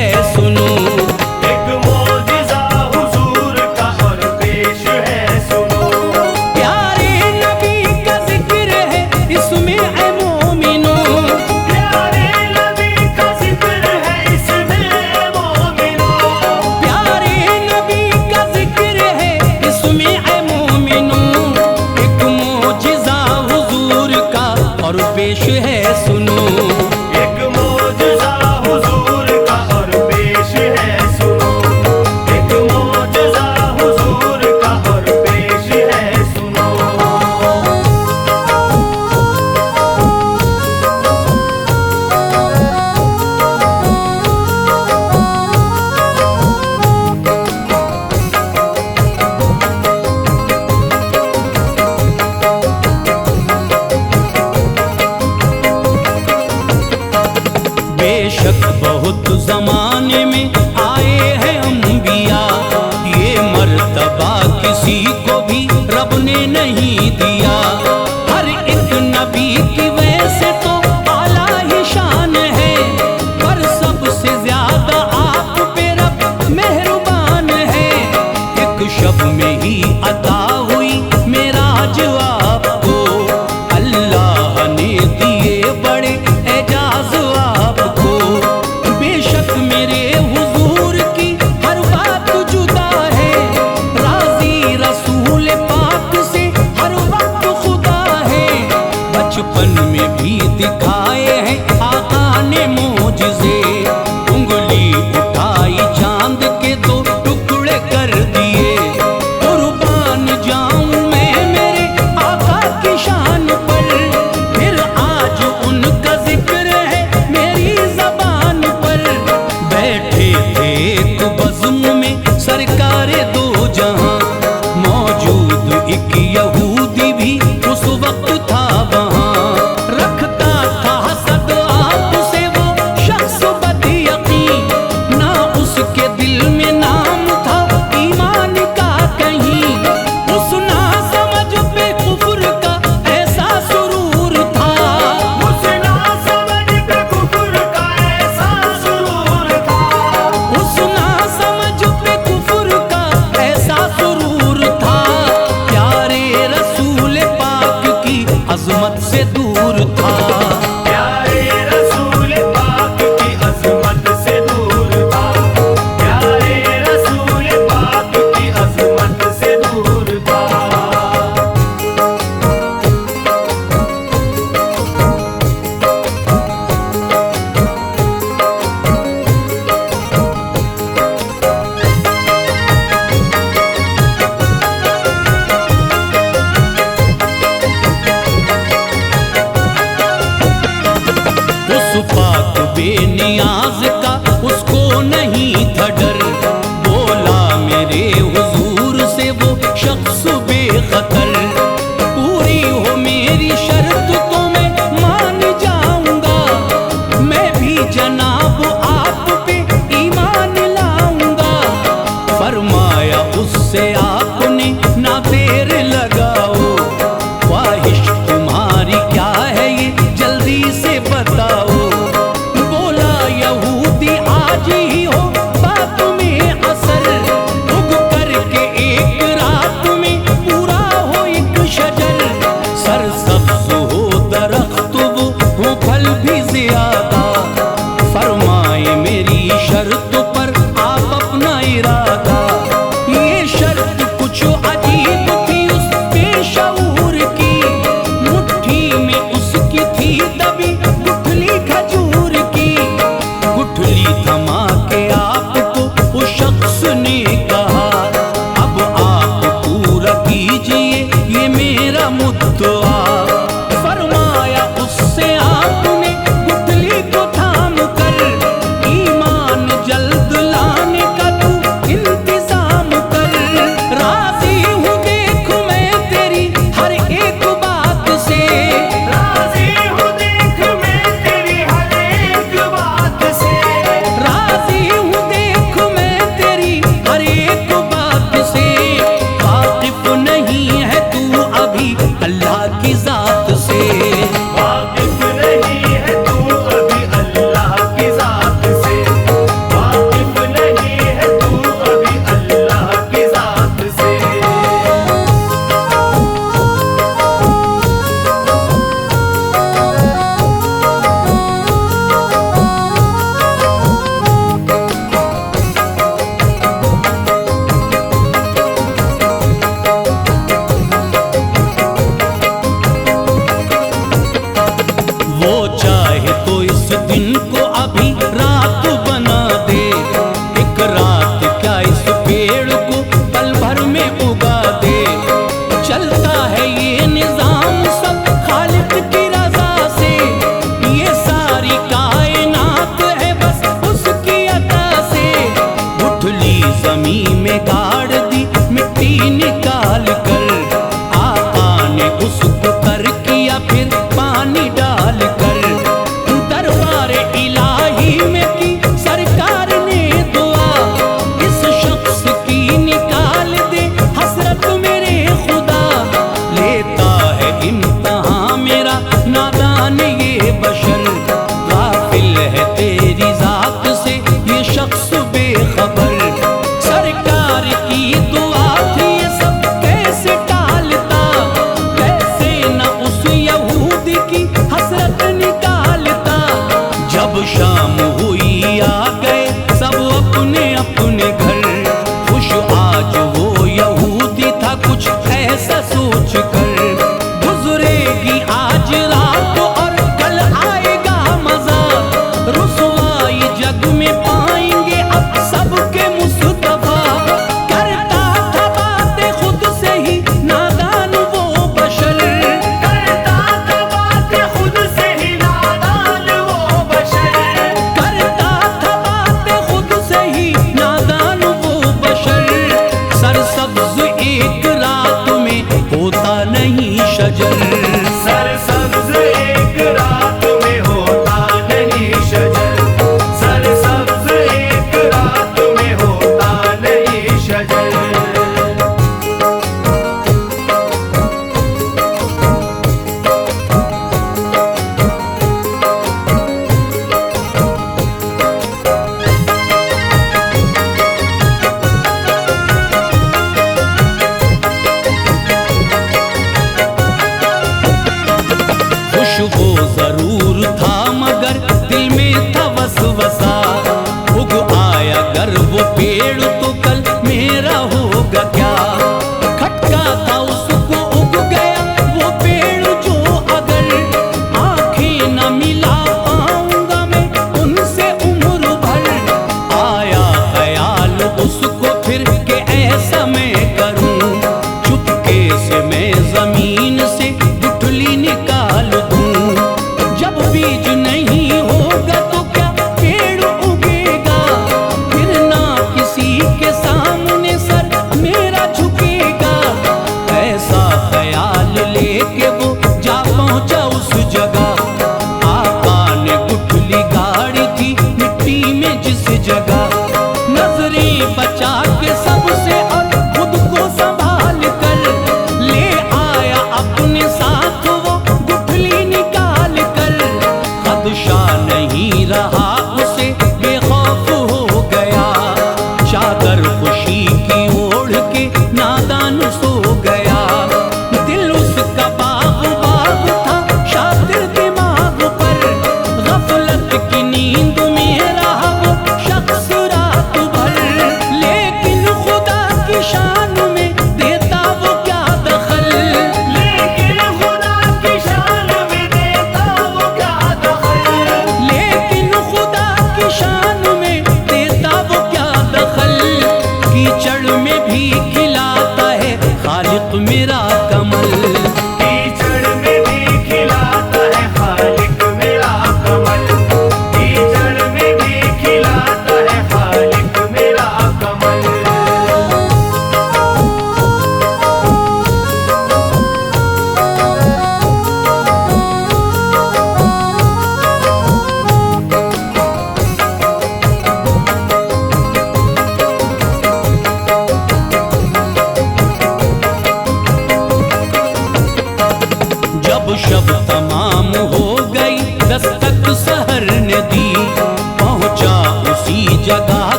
है सुनो। एक मौजिज़ा हुजूर का और पेश है सुनो। प्यारे नबी का जिक्र है इसमें ऐ मोमिनो। प्यारे नबी का जिक्र है इसमें मोमिनो। प्यारे नबी का जिक्र है इसमें ऐ मोमिनो। एक मौजिज़ा हुजूर का और पेश है सुनो। एक मौजिज़ा हुजूर का और पेश है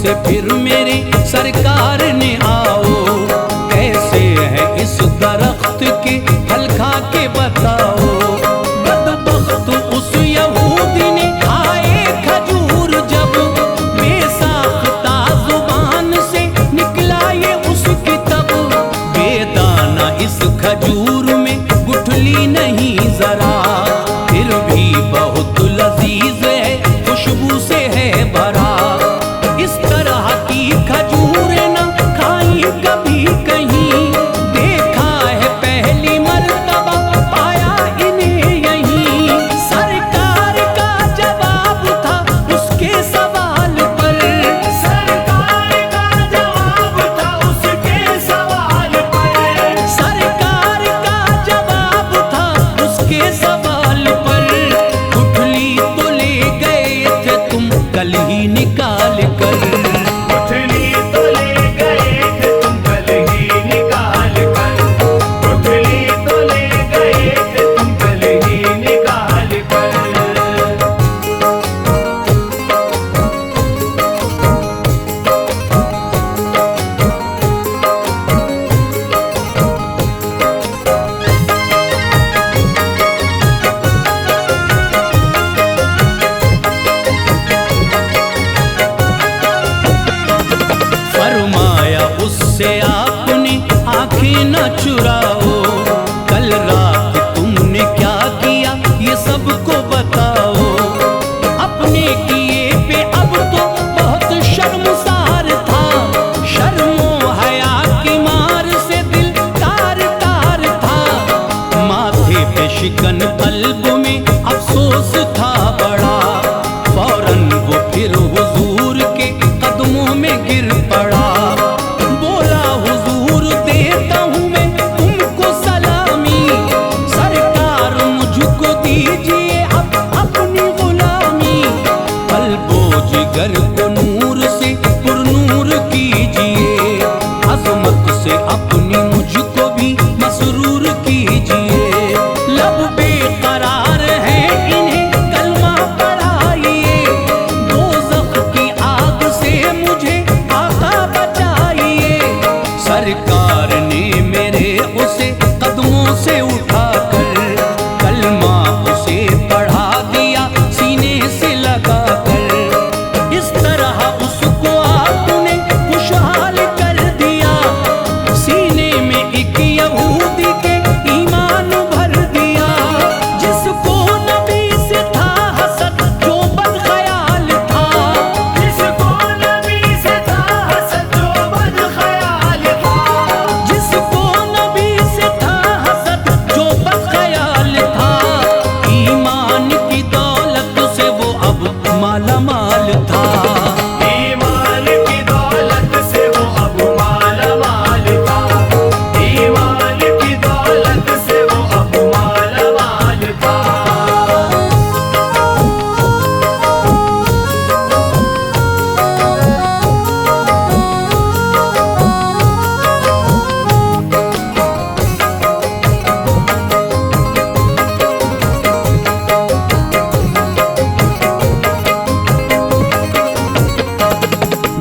से फिर मेरे सरकार ने आओ, कैसे है इस दरख्त के फल खा के बताओ। बदबख्त उस यहूदी ने खाए खजूर, जब बेसाख्ता जुबान से निकला ये उसकी तब। बेदाना इस खजूर में गुठली नहीं जरा, फिर भी बहुत लजीज है, खुशबू से है भरा। इस तरह की खजूरें न खाई कभी कहीं, देखा है पहली मर्तबा पाया इन्हें यहीं। सरकार का जवाब था उसके सवाल पर, सरकार का जवाब था उसके सवाल पर, सरकार का जवाब था उसके सवाल पर। गुठली तो ले गए थे तुम कल ही निकाल कर, गुठली तो ले गए थे तुम कल ही निकाल कर, गुठली तो ले गए थे तुम कल ही निकाल कर। फरमाया उससे आपने आंखें न चुराओ, कल रात तुमने क्या किया ये सबको बताओ। अपने किए पे अब तो बहुत शर्मसार था, शर्मो हया की मार से दिल तार तार था। माथे पे शिकन कल्ब में अफसोस था बड़ा, फौरन वो फिर हुजूर के कदमों में गिर पड़ा। बोला हुजूर देता हूँ मैं तुमको सलामी, सरकार मुझको दीजिए अब अपनी गुलामी। कल्बो जिगर को नूर से पुरनूर कीजिए, अजमत से अपनी मुझको भी मसरूर कीजिए। लब बेकरार है इन्हें कलमा पढ़ाइए, दोज़ख की आग से मुझे आका बचाइए। सरकार ने मेरे उसे कदमों से उठाकर कलमा उसे पढ़ा दिया सीने से लगा कर। इस तरह उसको आपने खुशहाल कर दिया, सीने में एक यहूदी के ईमान भर दिया। जिसको नबी से था हसद जो बदख्याल था, जिसको नबी से था हसद जो बदख्याल था, जिसको नबी से था हसद जो बदख्याल था। ईमान की दौलत से वो अब माला माल था, ईमान की दौलत से वो अब माला माल था, ईमान की दौलत से वो अब माला माल था।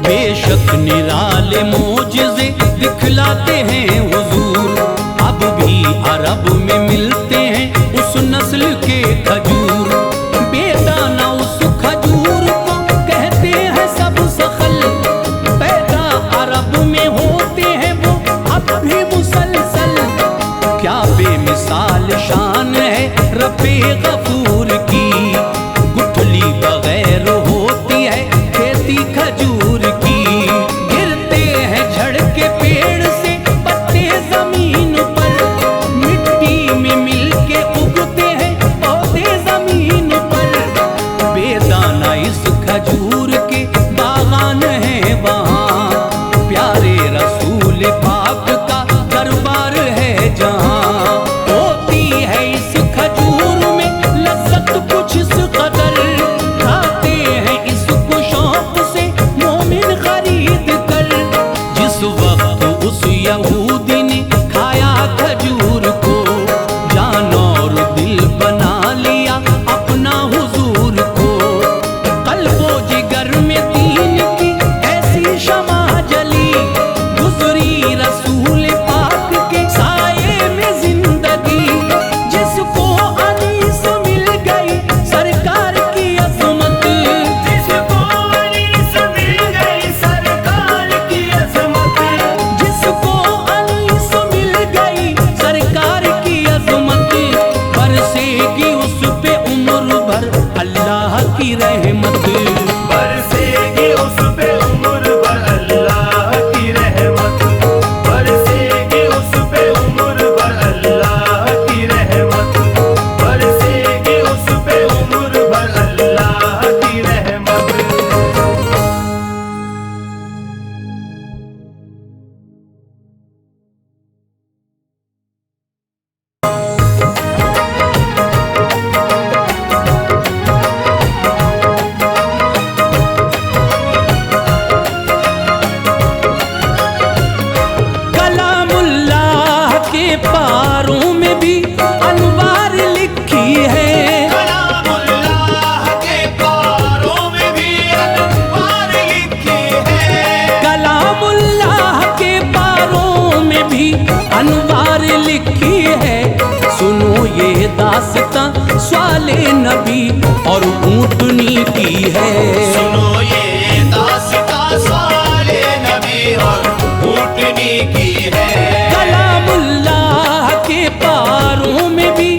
बेशक निराले मोजिज़े दिखलाते हैं हुजूर, अब भी अरब में मिलते हैं उस नस्ल के खजूर। बेदाना उस खजूर को कहते हैं सब सखल, पैदा अरब में होते हैं वो अब भी मुसलसल। क्या बेमिसाल शान है रब्बे गफूर की, गुठली बगैर होती है खेती खजूर की। गिरते हैं झड़ के पेड़ से पत्ते जमीन पर, मिट्टी में मिल के उगते हैं पौधे जमीन पर। बेदाना इस खजूर के बागान है वहाँ, प्यारे रसूल पाक का दरबार है जहाँ। होती है इस खजूर में उम्र भर अल्लाह की रहमत। बरसेगी उस पे उम्र भर अल्लाह की रहमत, बरसेगी उस पे उम्र भर अल्लाह की रहमत, बरसेगी उस पे उम्र भर अल्लाह की रहमत। कलामुल्लाह के पारों में भी अनवार लिखी है, कलामुल्लाह के पारों में भी अनवार लिखी है, कलामुल्लाह के पारों में भी अनवार लिखी है। सुनो ये दास्तां स्वाले नबी और ऊँटनी की है। सुनो ये दास्तां स्वाले नबी और ऊँटनी की है। कलामुल्लाह के पारों में भी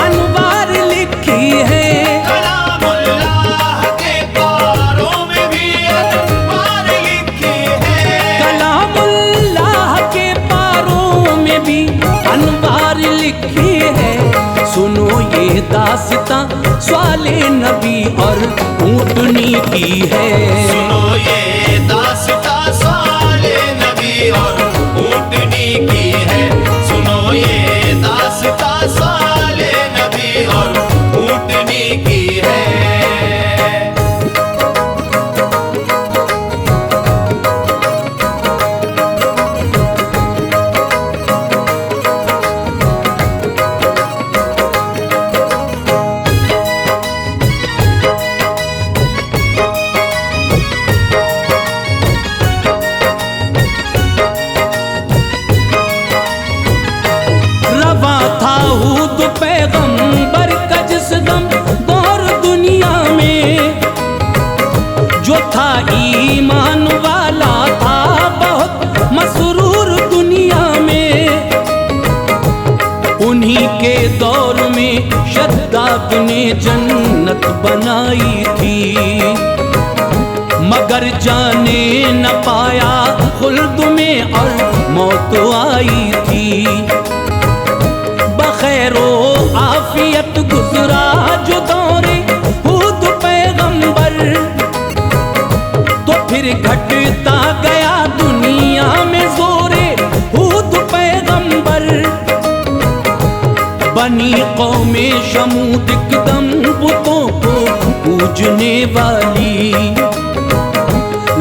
अनवार लिखी है, कलामुल्लाह के पारों में भी अनवार लिखी है, कलामुल्लाह के पारों में भी अनवार लिखी है। सुनो ये दास्तां स्वाले नबी और ऊँटनी की है। सुनो ये दास्तां स्वाले नबी और ऊँटनी की है। सुनो ये दास्तां स्वाले नबी और ऊँटनी की है। रवा था हूद पैगंबर का जिस दम दौर दुनिया में, जो था ईमान वाला था बहुत मसरूर दुनिया में। उन्हीं के दौर में शद्दाद ने जन्नत बनाई थी, मगर जाने न पाया खुल्द में और मौत आई थी। बखैरो आफियत गुजरा जो दौरे हूद पैगंबर, तो फिर घटता गया दुनिया में जोरे हूद पैगंबर। बनी कौमे शमूद एकदम बुतों को पूजने वाली,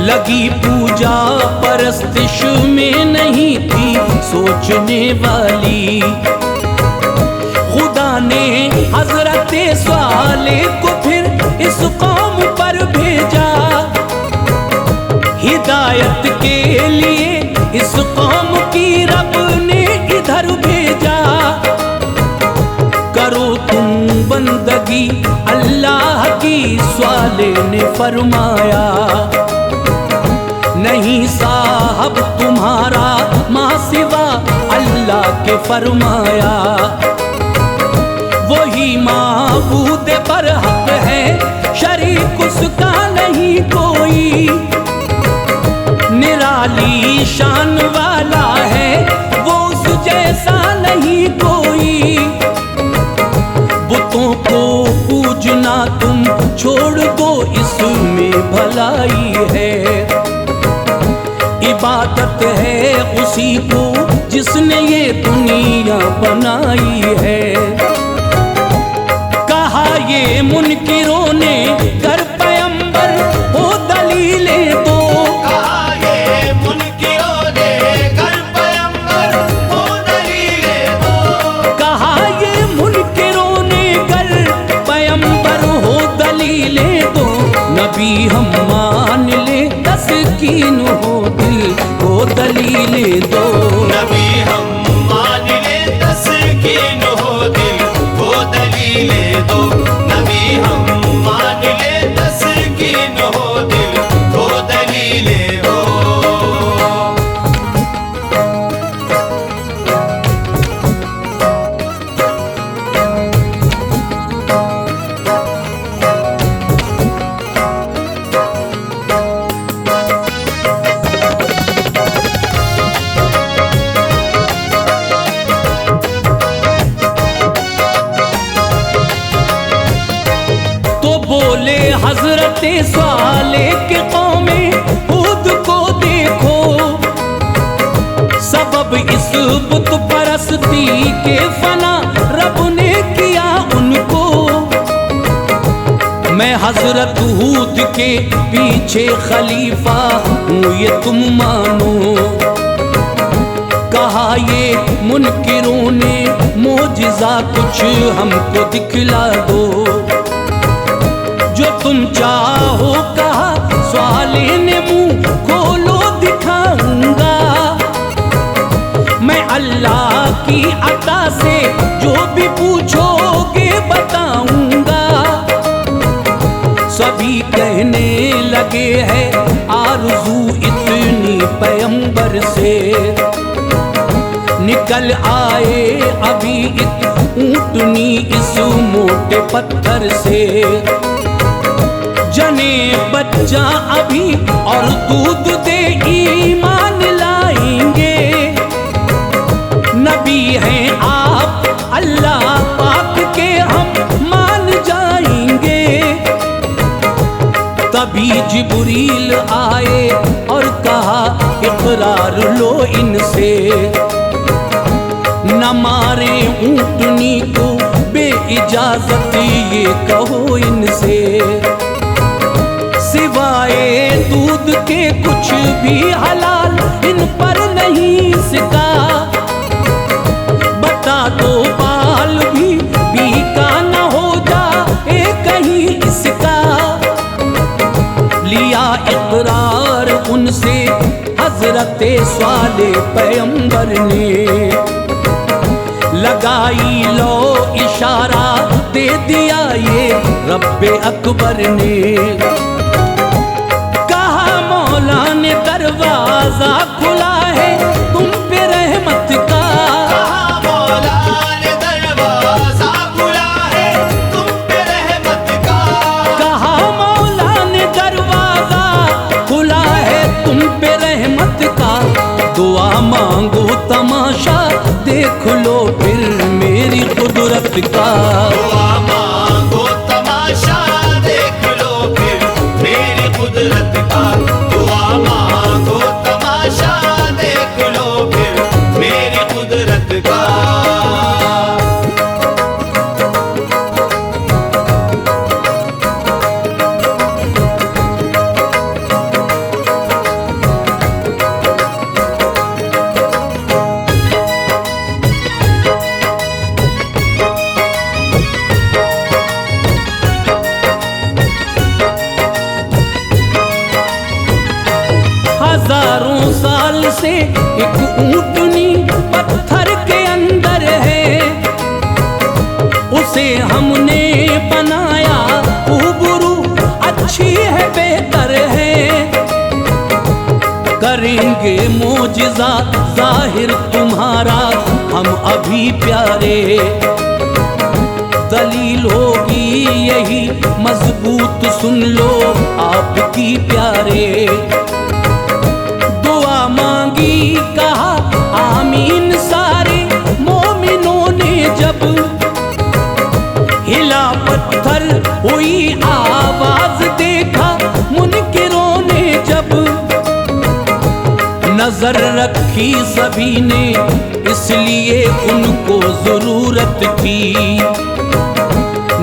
लगी पूजा परस्तिश में नहीं थी सोचने वाली। खुदा ने हजरत स्वाले को फिर इस कौम पर भेजा, हिदायत के लिए इस कौम की रब ने इधर भेजा। करो तुम बंदगी अल्लाह की, स्वाले ने फरमाया। नहीं साहब तुम्हारा माँ सिवा अल्लाह के फरमाया। वही माबूद बरहक है, शरीक उसका नहीं कोई। निराली शान वाला है, वो उस जैसा नहीं कोई। बुतों को पूजना तुम छोड़ दो, इसमें भलाई है। इबादत है उसी को जिसने ये दुनिया बनाई है। कहा ये मुनकिरों ने कर पैगंबर हो दलीलें दो, कहा ये मुनकिरों ने कर पैगंबर हो दलीलें दो, कहा ये मुनकिरों ने कर पैगंबर हो दलीलें दो। नबी हम मान ले तस्कीन हो दिल को दलीलें दो। नबी हम मान ले तस्कीन हो दिल को दलीलें दो। नबी हम मान ले तस्कीन हो दिल को दलीलें दो। हजरत स्वाले के कौमे हूद को देखो, सबब इस बुत परस्ती के फना रब ने किया उनको। मैं हजरत हूद के पीछे खलीफा हूँ ये तुम मानो। कहा ये मुनकिरों ने मोजिज़ा कुछ हमको दिखला दो, जो तुम चाहो कहा स्वाले ने मुंह खोलो दिखाऊंगा। मैं अल्लाह की अता से जो भी पूछोगे बताऊंगा। सभी कहने लगे हैं आरज़ू इतनी पैगंबर से, निकल आए अभी एक ऊँटनी इस मोटे पत्थर से। जने बच्चा अभी और दूध दे ईमान लाएंगे। नबी हैं आप अल्लाह पाक के हम मान जाएंगे। तभी जिब्रील आए और कहा इकरार लो इनसे, न मारे ऊँटनी को बे इजाजत ये कहो इनसे। सिवाए दूध के कुछ भी हलाल इन पर नहीं सिका। बता दो बाल भी बीका न हो जाए कहीं इसका। लिया इकरार उनसे हजरत स्वाले पैगंबर ने, लगाई लो इशारा दे दिया ये रब्बे अकबर ने। मौला ने दरवाजा खुला है तुम पे रहमत का। मौला ने दरवाजा खुला है तुम पे रहमत का। कहा मौला ने दरवाजा खुला है तुम पे रहमत का। दुआ मांगो तमाशा देख लो फिर मेरी कुदरत का। दुआ मांगो तमाशा देख लो फिर मेरी कुदरत का। मांगो तमाशा देख लो फिर मेरी कुदरत का। हजारों साल से एक ऊँटनी पत्थर के अंदर है, उसे हमने बनाया खूबरू अच्छी है बेहतर है। करेंगे मोजिज़ा जाहिर तुम्हारा हम अभी प्यारे। दलील होगी यही मजबूत सुन लो आपकी प्यारे। मांगी कहा आमीन सारे मोमिनों ने जब। हिला पत्थर हुई आवाज देखा मुनकिरों ने जब। नजर रखी सभी ने इसलिए उनको जरूरत थी।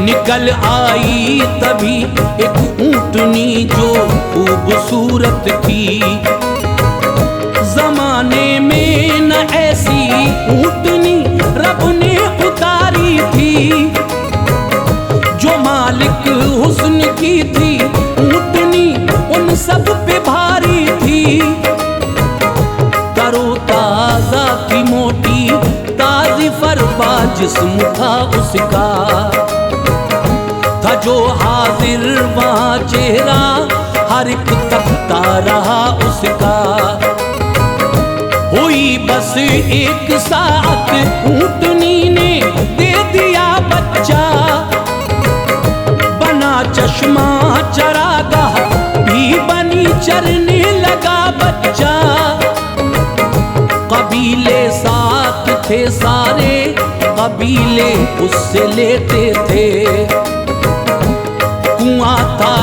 निकल आई तभी एक ऊँटनी जो खूबसूरत थी। जमाने में न ऐसी ऊँटनी रब ने उतारी थी। जो मालिक हुस्न की थी ऊँटनी उन सब पे भारी थी। तरो ताजा की मोटी ताजी फरबा जिस्म था उसका। था जो हाजिर वहाँ चेहरा हर एक तकता रहा उसका। हुई बस एक साथ ऊँटनी ने दे दिया बच्चा। बना चश्मा चरागाह भी बनी चरने लगा बच्चा। कबीले साथ थे सारे कबीले उससे लेते थे। कुआं था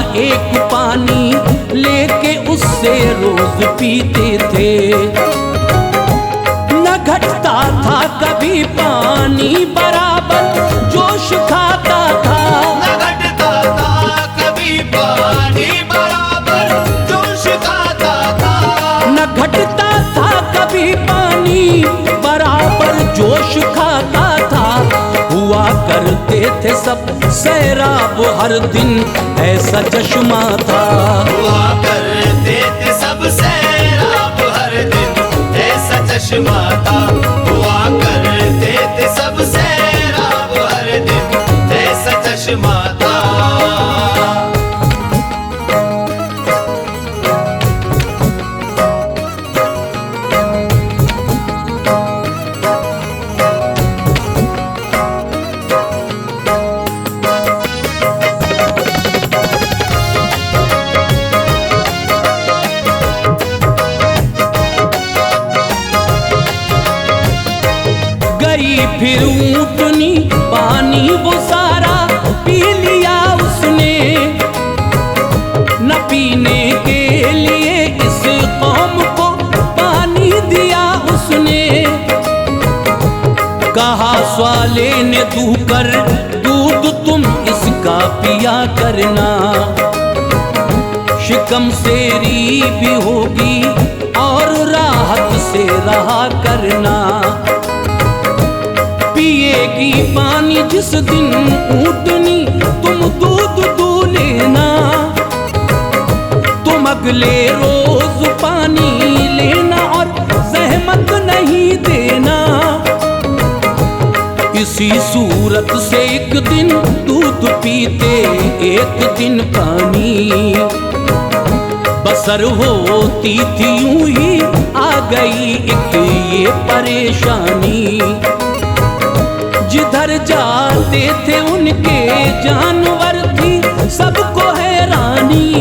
पानी लेके उससे रोज पीते थे। न घटता था कभी पानी बराबर जोश खाता था। न घटता था कभी पानी बराबर जोश खाता था। न घटता था कभी पानी बराबर जोश खाता था। हुआ करते थे सब सैराब हर दिन ऐसा चश्मा था। हुआ करते थे सब सैराब हर दिन ऐसा चश्मा था। हुआ करते थे सब सैराब हर दिन ऐसा चश्मा था। फिर ऊँटनी पानी वो सारा पी लिया उसने। न पीने के लिए इस कौम को पानी दिया उसने। कहा स्वाले ने दूकर दूध तुम इसका पिया करना। शिकम सेरी भी होगी और राहत से रहा करना। पिएगी पानी जिस दिन ऊँटनी तुम दूध दू लेना। तुम अगले रोज पानी लेना और जहमत नहीं देना। इसी सूरत से एक दिन दूध पीते एक दिन पानी। बसर होती थी यूं ही आ गई एक ये परेशानी। जिधर जाते थे उनके जानवर थी सबको हैरानी।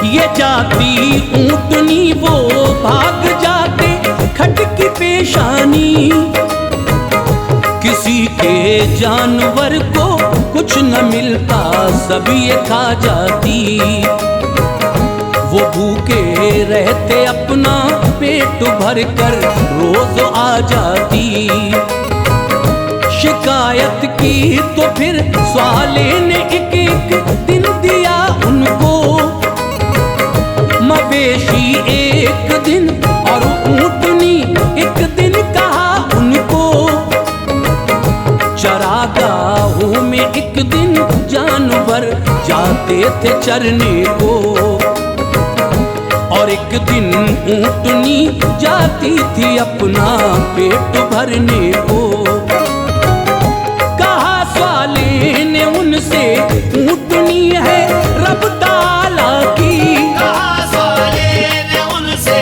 ये जाती ऊँटनी वो भाग जाते खटकी पेशानी। किसी के जानवर को कुछ न मिलता सब ये खा जाती। वो भूखे रहते अपना पेट भर कर रोज आ जाती। शिकायत की तो फिर स्वाले ने एक एक दिन दिया उनको। मवेशी एक दिन और ऊँटनी एक दिन कहा उनको। चरागाहों में एक दिन जानवर जाते थे चरने को। और एक दिन ऊँटनी जाती थी अपना पेट भरने को। स्वाले ने उनसे ऊँटनी है रब ताला की। कहा स्वाले ने उनसे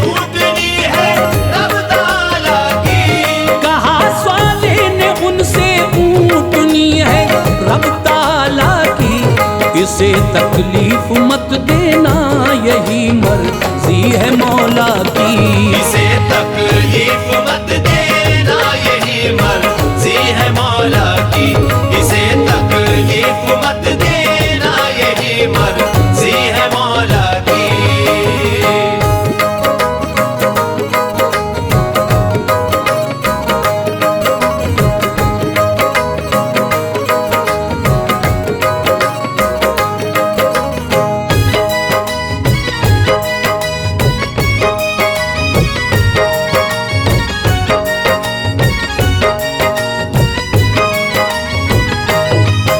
ऊँटनी है रब ताला की। कहा स्वाले ने उनसे ऊँटनी है रब ताला की। इसे तकलीफ मत देना यही मर्जी है मौला की। इसे तकलीफ मत देना यही मर्जी है मौला की। इसे तकलीफ मत देना यही मर्जी है मौला की।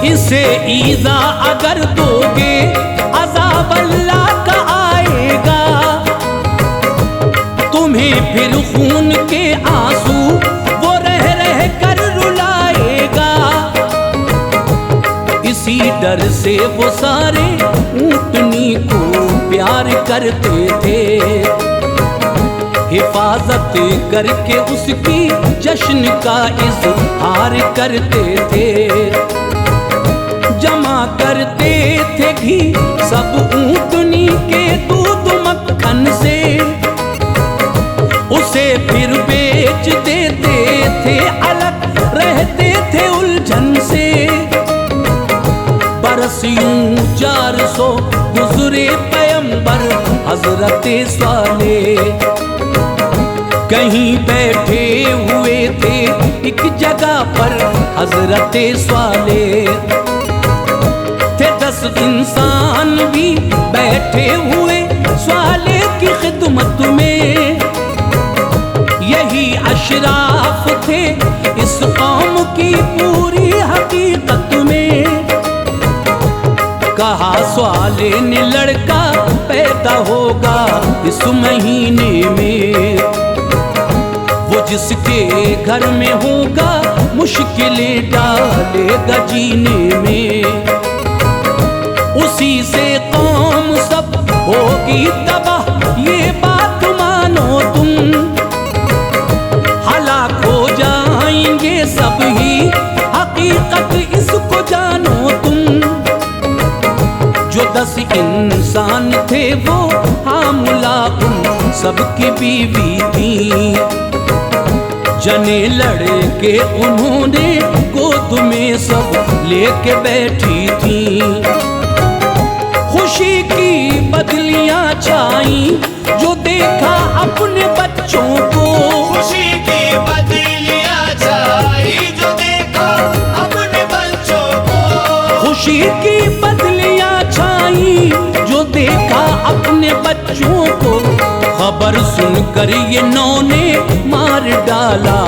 इसे ईज़ा अगर दोगे अज़ाब अल्लाह का आएगा। तुम्हें फिर खून के आंसू वो रह रह कर रुलाएगा। इसी डर से वो सारे ऊँटनी को प्यार करते थे। हिफाजत करके उसकी जश्न का इज़हार करते थे। जमा करते थे घी सब ऊँटनी के दूध मक्खन से। उसे फिर बेच देते थे अलग रहते थे उलझन से। बरस यूं 400 गुजरे पैगंबर हजरत साले। कहीं बैठे हुए थे एक जगह पर हजरत साले। थे 10 इंसान भी बैठे हुए साले की खिदमत में। यही अशराफ थे इस कौम की पूरी हकीकत में। कहा साले ने लड़का पैदा होगा इस महीने में। वो जिसके घर में होगा मुश्किलें डालेगा जीने में। उसी से कौम सब होगी तबाह ये बात मानो तुम। हलाक हो जाएंगे सब ही हकीकत इसको जानो तुम। जो 10 इंसान थे वो हामुला उन सबकी बीवी थी। जने लड़के उन्होंने गोद में सब लेके बैठी थी। खुशी की बदलियां छाई जो देखा अपने बच्चों को। खुशी की बदलियां छाई जो देखा अपने बच्चों को। खुशी की बदलियां छाई जो देखा अपने बच्चों को। खबर सुनकर ये नौ ने मार डाला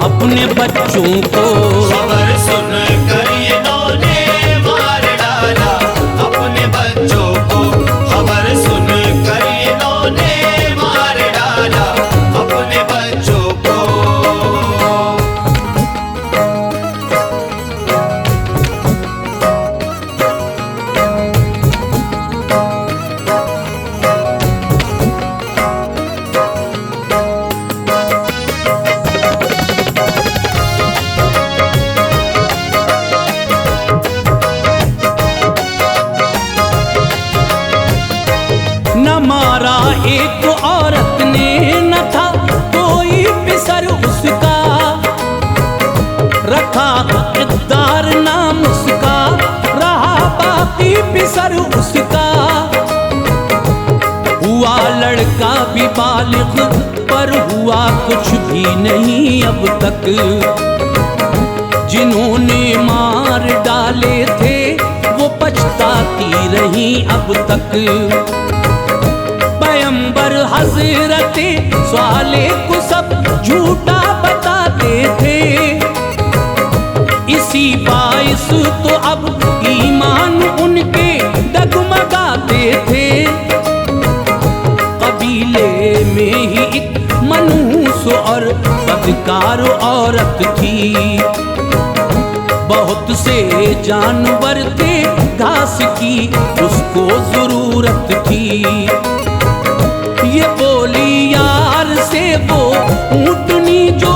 अपने बच्चों को। खबर सुनकर ये नौ ने मार डाला अपने बच्चों को। खबर सुनकर ये नौ ने मार डाला अपने बच्चों को। न मारा एक औरत ने न था कोई पिसर उसका। रखा इक़्तिदार नाम उसका रहा बाकी पिसर उसका। हुआ लड़का भी बालिग पर हुआ कुछ भी नहीं अब तक। जिन्होंने मार डाले थे वो पछताती रही अब तक। पैगंबर हजरत साले को सब झूठा बताते थे। इसी बाइस तो अब ईमान उनके डगमगाते थे। कबीले में ही एक मनहूस और बदकार औरत थी। बहुत से जानवर थे घास की उसको जरूरत थी। ये बोली यार से वो ऊँटनी जो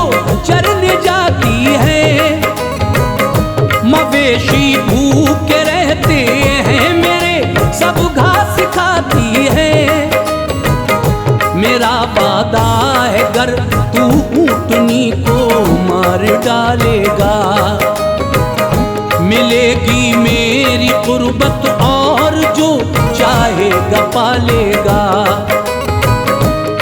चरने जाती है। मवेशी भूखे रहते हैं मेरे सब घास खाती है। मेरा वादा है गर तू ऊँटनी को मार डालेगा मिलेगी मेरी कुर्बत और जो चाहेगा पालेगा।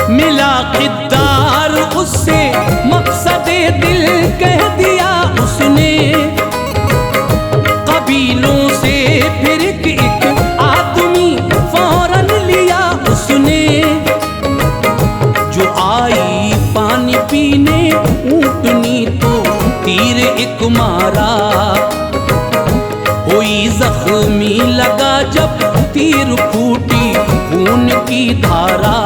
मिला किरदार उससे मकसदे दिल कह दिया उसने। कबीलों से फिर एक आदमी फौरन लिया उसने। जो आई पानी पीने ऊँटनी तो तीर एक मारा। कोई जख्मी लगा जब तीर फूटी खून की धारा।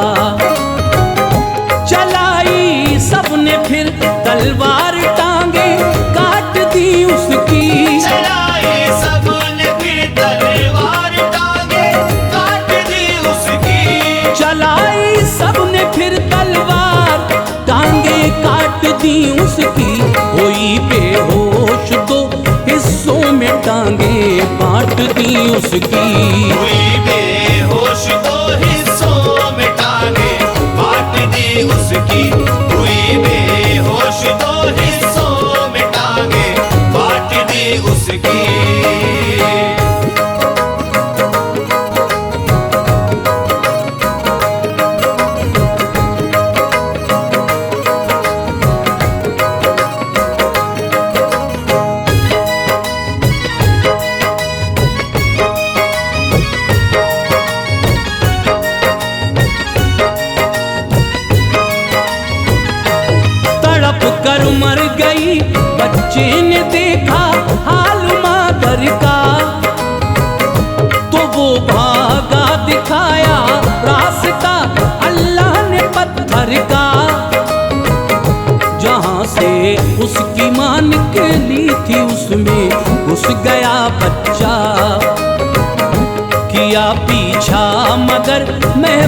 चलाई सबने फिर तलवार टांगे काट दी उसकी। चलाई सबने फिर तलवार टांगे काट दी उसकी। चलाई सबने फिर तलवार टांगे काट दी उसकी। हुई बेहोश तो हिस्सों में टांगे बांट दी उसकी। हुई बेहोश तो हिस्सों में टांगे बांट दी उसकी। हुई बेहोश तो हिस्सों में टांगे बांट दी उसकी।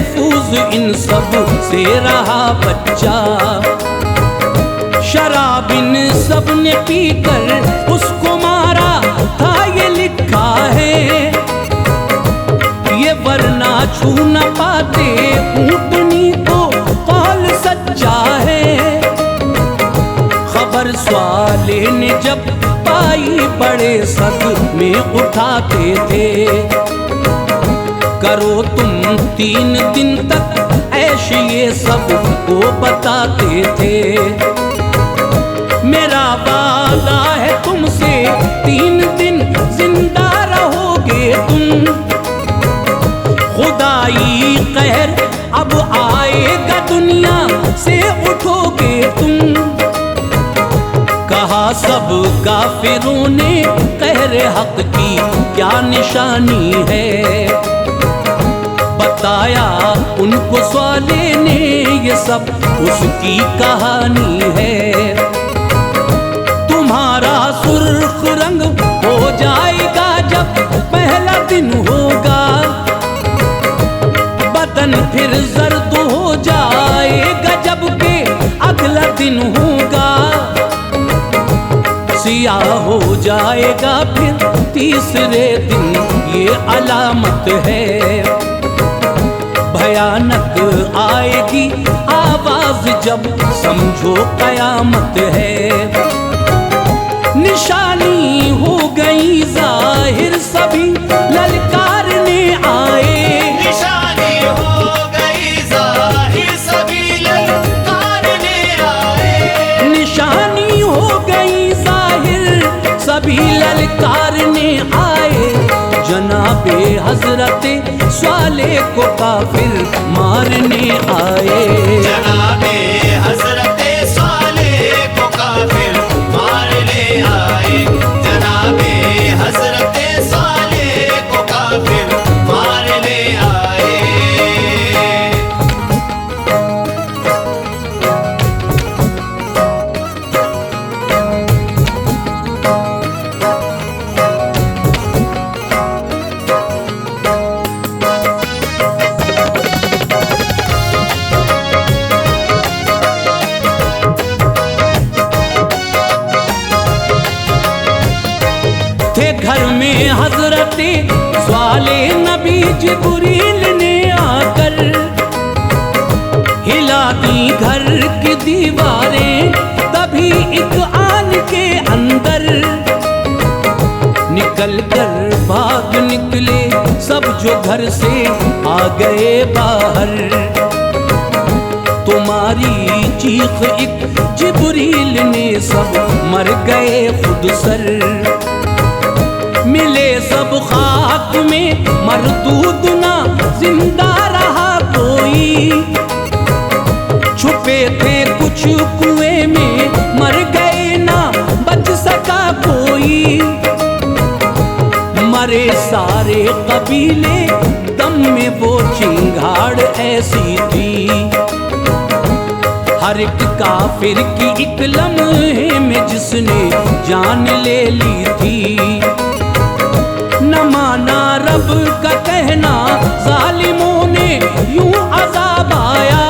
महफूज इन सब से रहा बच्चा। शराब इन सब ने पीकर उसको मारा था, ये लिखा है। ये वरना छू न पाते ऊँटनी को कौल सच्चा है। खबर स्वाले ने जब पाई बड़े सदमे उठाते थे। करो तुम 3 दिन तक ऐश, ये सब को बताते थे। मेरा वादा है तुमसे 3 दिन जिंदा रहोगे तुम। खुदाई कहर अब आएगा, दुनिया से उठोगे तुम। कहा सब काफिरों ने कहर हक की क्या निशानी है। बताया उनको स्वाले ने ये सब उसकी कहानी है। तुम्हारा सुर्ख रंग हो जाएगा जब पहला दिन होगा। बदन फिर जर्द हो जाएगा जबकि अगला दिन होगा। सियाह हो जाएगा फिर तीसरे दिन, ये अलामत है। भयानक आएगी आवाज जब समझो कयामत है। निशानी हो गई जाहिर सभी ललकारने आए। निशानी हो गई जाहिर सभी ललकारने आए। निशानी हो गई जाहिर सभी ललकारने आए। जनाबे हजरते स्वाले को काफिर मारने आए। जनाबे हजरते स्वाले को काफिर मारने आए। जनाबे हजरते स्वाले को काफिर मारने आए। घर में हजरते स्वाले नबी जिब्रील ने आकर हिला दी घर की दीवारें। तभी एक आन के अंदर निकल कर भाग निकले सब जो घर से आ गए बाहर। तुम्हारी चीख एक जिब्रील ने सब मर गए खुद सर। मिले सब खाक में मरदूद ना जिंदा रहा कोई। छुपे थे कुछ कुएं में मर गए ना बच सका कोई। मरे सारे कबीले दम में वो चिंगाड़ ऐसी थी। हर एक काफिर की एक लम्हे में जिसने जान ले ली थी। न माना रब का कहना जालिमों ने यूं अज़ाब आया।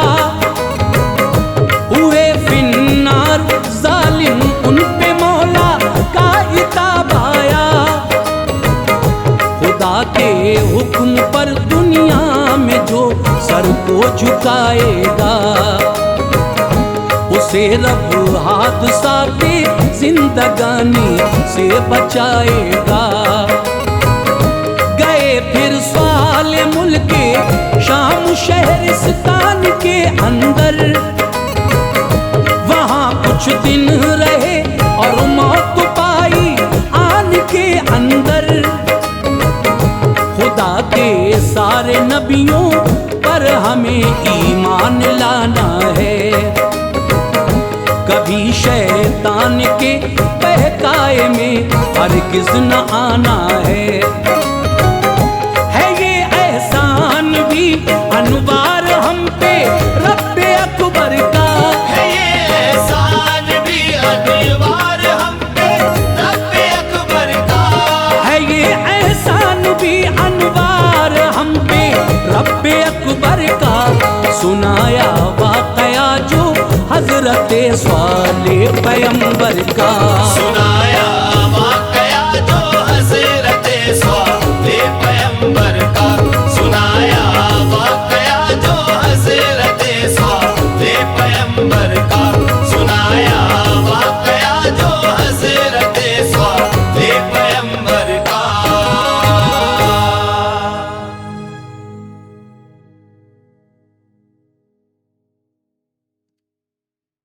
हुए फिन्नार जालिम उन पे मौला का इताब आया। खुदा के हुक्म पर दुनिया में जो सर को झुकाएगा उसे रब हादसा के जिंदगानी से बचाएगा। फिर स्वाले मुल्के शाम शहरिस्तान के अंदर वहाँ कुछ दिन रहे और मौत पाई आन के अंदर। खुदा के सारे नबियों पर हमें ईमान लाना है। कभी शैतान के बहकाए में हरगिज़ न आना है। अनुबार हम पे रब्बे अकबर का है। ये एहसान भी अनुबार हम पे रब्बे अकबर का है। ये एहसान भी अनुबार हम पे रब्बे अकबर का। दौलते स्वाले पैगंबर का। सुना